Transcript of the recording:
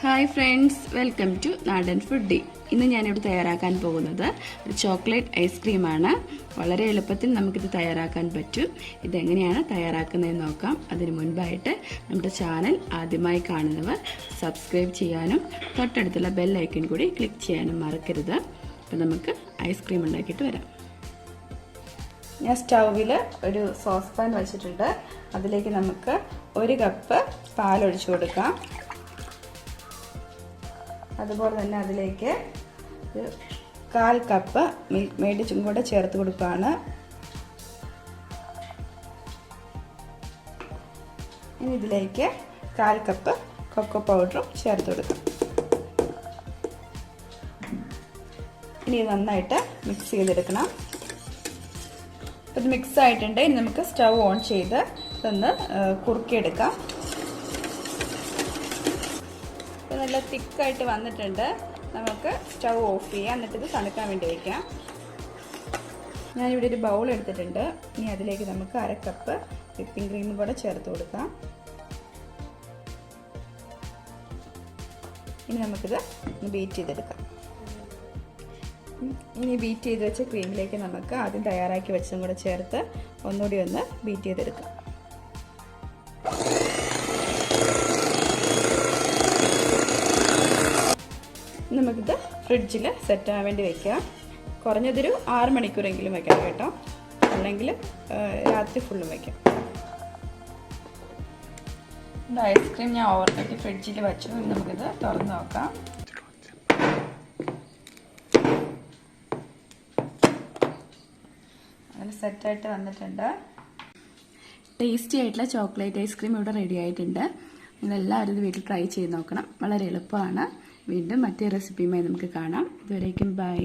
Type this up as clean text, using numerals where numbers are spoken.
Hi friends, welcome to നാടൻ foodie. ഇന്ന് ഞാനിവിടെ തയ്യാറാക്കാൻ പോകുന്നത് ഒരു ചോക്ലേറ്റ് ഐസ്ക്രീമാണ്. വളരെ എളുപ്പത്തിൽ നമുക്കിത് തയ്യാറാക്കാൻ പറ്റും. ഇതെങ്ങനെയാണ് തയ്യാറാക്കുന്നതെന്ന് നോക്കാം. അതിന് മുൻപായിട്ട് നമ്മുടെ ചാനൽ ആദ്യമായി കാണുന്നവർ സബ്സ്ക്രൈബ് ചെയ്യാനും തൊട്ടടുത്തുള്ള ബെൽ ഐക്കൺ കൂടി ക്ലിക്ക് ചെയ്യാനും മറക്കരുത്. അപ്പോൾ നമുക്ക് ഐസ്ക്രീം ഉണ്ടാക്കിയിട്ട് വരാം. ഞാൻ സ്റ്റൗവിൽ ഒരു സോസ് പാൻ വെച്ചിട്ടുണ്ട്. അതിലേക്ക് നമുക്ക് 1 കപ്പ് പാലൊഴിച്ചു കൊടുക്കാം. അതുപോലെ തന്നെ അതിലേക്ക് 1/4 കപ്പ് മിൽക്ക് മെയ്ഡ് കൂടെ ചേർത്ത് കൊടുക്കുകയാണ്. ഇനി ഇതിലേക്ക് 1/4 കപ്പ് കൊക്കോ പൗഡറും ചേർത്ത് കൊടുക്കാം. ഇനി നന്നായിട്ട് മിക്സ് ചെയ്തെടുക്കണം. ഇത് മിക്സ് ആയിട്ടുണ്ട്. ഇനി നമുക്ക് സ്റ്റൗ ഓൺ ചെയ്ത് ഇതൊന്ന് കുറുക്കിയെടുക്കാം. നല്ല തിക്കായിട്ട് വന്നിട്ടുണ്ട്. നമുക്ക് സ്റ്റൗ ഓഫ് ചെയ്യാം. എന്നിട്ട് ഇത് തണുക്കാൻ വേണ്ടി വയ്ക്കാം. ഞാനിവിടെ ഒരു ബൗൾ എടുത്തിട്ടുണ്ട്. ഇനി അതിലേക്ക് നമുക്ക് 1/2 കപ്പ് വിപ്പിംഗ് ക്രീം കൂടെ ചേർത്ത് കൊടുക്കാം. ഇനി നമുക്കിത് ബീറ്റ് ചെയ്തെടുക്കാം. ഇനി ബീറ്റ് ചെയ്ത് വെച്ച ക്രീമിലേക്ക് നമുക്ക് ആദ്യം തയ്യാറാക്കി വെച്ചതും കൂടെ ചേർത്ത് ഒന്നുകൂടി ഒന്ന് ബീറ്റ് ചെയ്തെടുക്കാം. നമുക്കിത് ഫ്രിഡ്ജിൽ സെറ്റാകാൻ വേണ്ടി വയ്ക്കാം. കുറഞ്ഞതൊരു 6 മണിക്കൂറെങ്കിലും വയ്ക്കണം കേട്ടോ, അല്ലെങ്കിൽ രാത്രി ഫുള്ളും വയ്ക്കാം. ഐസ്ക്രീം ഞാൻ ഓവർനൈറ്റ് ഫ്രിഡ്ജിൽ വെച്ചു. നമുക്കിത് തുറന്ന് നോക്കാം. അതിൽ സെറ്റായിട്ട് വന്നിട്ടുണ്ട്. ടേസ്റ്റി ആയിട്ടുള്ള ചോക്ലേറ്റ് ഐസ്ക്രീം ഇവിടെ റെഡി ആയിട്ടുണ്ട്. നിങ്ങളെല്ലാവരും ഇത് വീട്ടിൽ ട്രൈ ചെയ്ത് നോക്കണം. വളരെ എളുപ്പമാണ്. വീണ്ടും മറ്റേ റെസിപ്പിയുമായി നമുക്ക് കാണാം. ഇതുവരേക്കും ബൈ.